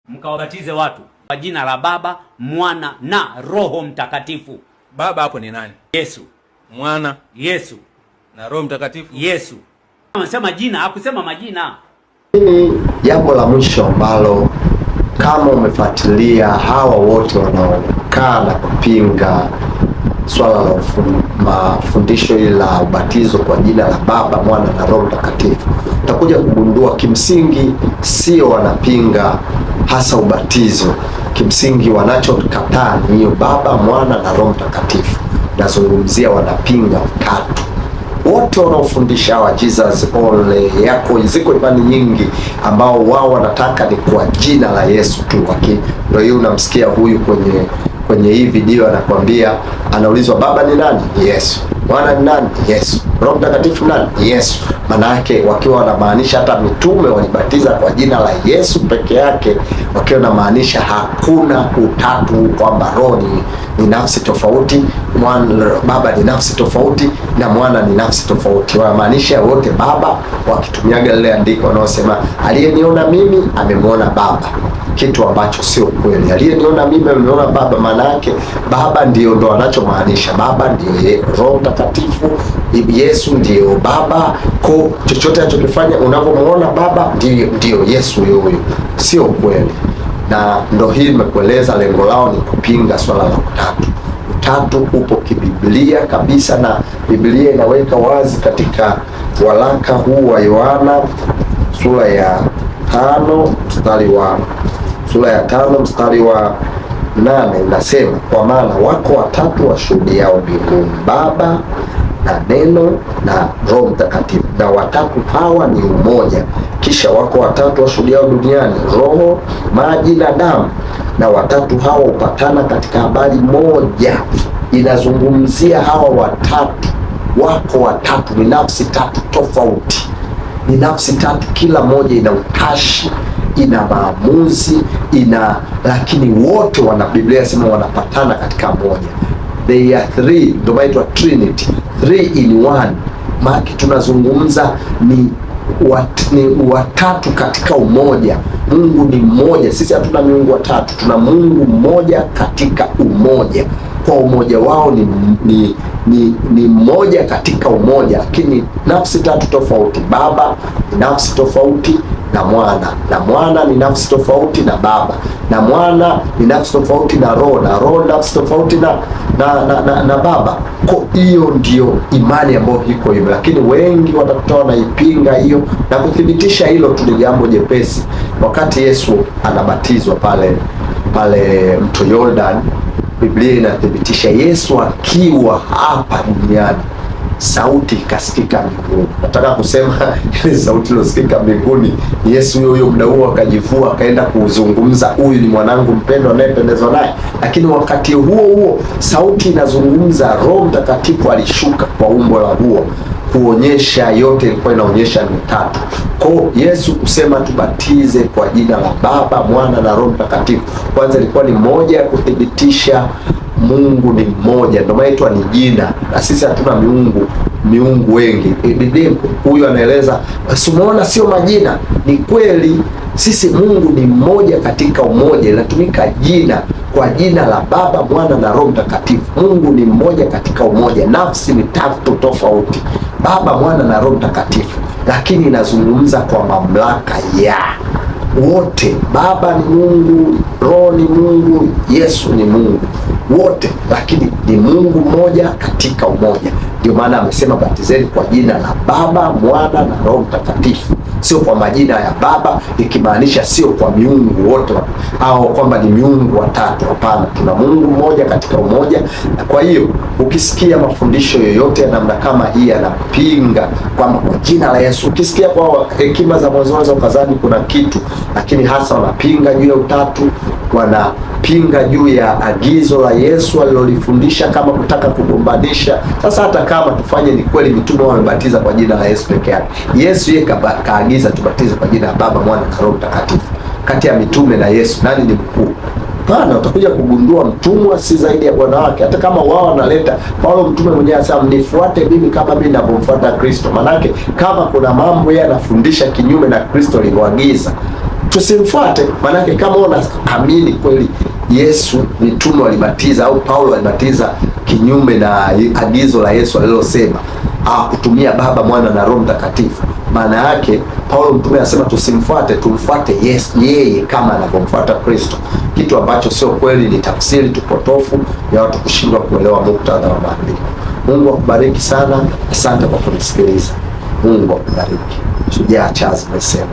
mkawabatize watu kwa jina la Baba, Mwana na Roho Mtakatifu. Baba hapo ni nani? Yesu. Mwana? Yesu. Na Roho Mtakatifu? Yesu. Anasema jina, hakusema majina. Jambo la mwisho ambalo kama umefuatilia hawa wote wanaokaa na kupinga swala la mafundisho hili la ubatizo kwa jina la Baba, Mwana na Roho Mtakatifu, utakuja kugundua kimsingi sio wanapinga hasa ubatizo. Kimsingi wanachokataa ni hiyo Baba, Mwana na Roho Mtakatifu. Nazungumzia wanapinga utatu. Wote wanaofundisha wa Jesus only, ziko imani nyingi ambao wao wanataka ni kwa jina la Yesu tu. Ndio hiyo unamsikia huyu kwenye hii video anakwambia, anaulizwa Baba ni nani? Yesu. Mwana ni nani? Yesu. Roho Mtakatifu nani? Yesu. Maana yake wakiwa wanamaanisha hata mitume walibatiza kwa jina la Yesu peke yake, wakiwa wanamaanisha hakuna utatu, kwamba Roho ni nafsi tofauti, Baba ni nafsi tofauti na Mwana ni nafsi tofauti. Wanamaanisha wote Baba, wakitumiaga lile andiko wanaosema aliyeniona mimi amemwona Baba, kitu ambacho sio kweli. Aliyeniona mimi amemwona Baba, maana yake Baba ndo anachomaanisha. Baba ndio Roho Mtakatifu, Yesu ndio Baba. Kwa chochote anachokifanya unavyomuona Baba ndio Yesu huyo. Sio kweli. Na ndo hii nimekueleza, lengo lao ni kupinga swala la utatu. Utatu upo kibiblia kabisa, na Biblia inaweka wazi katika waraka huu wa Yohana sura ya 5 mstari wa 8 inasema, kwa maana wako watatu washuhudiao mbinguni, Baba na Neno na Roho Mtakatifu, na watatu hawa ni umoja. Kisha wako watatu washuhudiao duniani, roho, maji na damu, na watatu hawa hupatana katika habari moja. Inazungumzia hawa watatu, wako watatu, ni nafsi tatu tofauti, ni nafsi tatu, kila moja ina utashi, ina maamuzi, lakini wote Biblia inasema wanapatana katika moja. They are three, ndio inaitwa Trinity, 3 in 1. Maana tunazungumza ni watatu katika umoja. Mungu ni mmoja, sisi hatuna miungu watatu, tuna Mungu mmoja katika umoja. Kwa umoja wao ni mmoja katika umoja, lakini nafsi tatu tofauti. Baba ni nafsi tofauti na Mwana ni nafsi tofauti na Baba, na Mwana ni nafsi tofauti na Roho ni nafsi tofauti na Baba. Kwa hiyo ndio imani ambayo iko hivyo, lakini wengi watakutoa wanaipinga hiyo, na kuthibitisha hilo tu ni jambo jepesi. Wakati Yesu anabatizwa pale mto Jordan, Biblia inathibitisha Yesu akiwa hapa duniani, sauti ikasikika mbinguni. Nataka kusema ile sauti iliyosikika mbinguni, Yesu huyo muda huo akajivua akaenda kuzungumza, huyu ni mwanangu mpendwa anayependezwa naye. Lakini wakati huo sauti inazungumza, Roho Mtakatifu alishuka kwa umbo la huo, kuonyesha yote ilikuwa inaonyesha ni tatu. Kwa Yesu kusema tubatize kwa jina la Baba, Mwana na Roho Mtakatifu, kwanza ilikuwa ni moja ya kuthibitisha Mungu ni mmoja, ndio maana ni jina, na sisi hatuna miungu wengi. Biblia huyu anaeleza, umeona sio majina. Ni kweli, sisi Mungu ni mmoja katika umoja, inatumika jina kwa jina la Baba, Mwana na Roho Mtakatifu. Mungu ni mmoja katika umoja, nafsi ni tatu tofauti, Baba, Mwana na Roho Mtakatifu, lakini inazungumza kwa mamlaka ya wote. Baba ni Mungu, Roho ni Mungu, Yesu ni Mungu, wote, lakini ni Mungu mmoja katika umoja. Ndio maana amesema batizeni kwa jina la Baba, Mwana na Roho Mtakatifu, sio kwa majina ya Baba, ikimaanisha sio kwa miungu wote au kwamba ni miungu watatu. Hapana, tuna Mungu mmoja katika umoja. Na kwa hiyo ukisikia mafundisho yoyote ya namna kama hii yanapinga kwamba kwa jina la Yesu, ukisikia kwa hekima za mwanzo ukazani kuna kitu, lakini hasa wanapinga juu ya utatu, wanapinga juu ya agizo la Yesu alilolifundisha, kama kutaka kugombanisha. Sasa hata kama tufanye ni kweli mitume wamebatiza kwa jina la Yesu peke yake, Yesu yeye kaagiza tubatize kwa jina la Baba, Mwana na Roho Mtakatifu. Kati ya mitume na Yesu nani ni mkuu? Hapana, utakuja kugundua mtumwa si zaidi ya bwana wake. Hata kama wao wanaleta, Paulo mtume mwenyewe anasema mnifuate mimi kama mimi ninavyomfuata Kristo. Manake kama kuna mambo yeye anafundisha kinyume na Kristo alivyoagiza, tusimfuate. Manake kama unaamini kweli Yesu mitume walibatiza au Paulo alibatiza kinyume na agizo la Yesu alilosema kutumia Baba, Mwana na Roho Mtakatifu, maana yake Paulo mtume anasema tusimfuate, tumfuate yeye kama anavyomfuata Kristo, kitu ambacho sio kweli, ni tafsiri tupotofu ya watu kushindwa kuelewa muktadha wa maandiko. Mungu akubariki sana, asante kwa kunisikiliza. Mungu akubariki. Shujaa Charles amesema.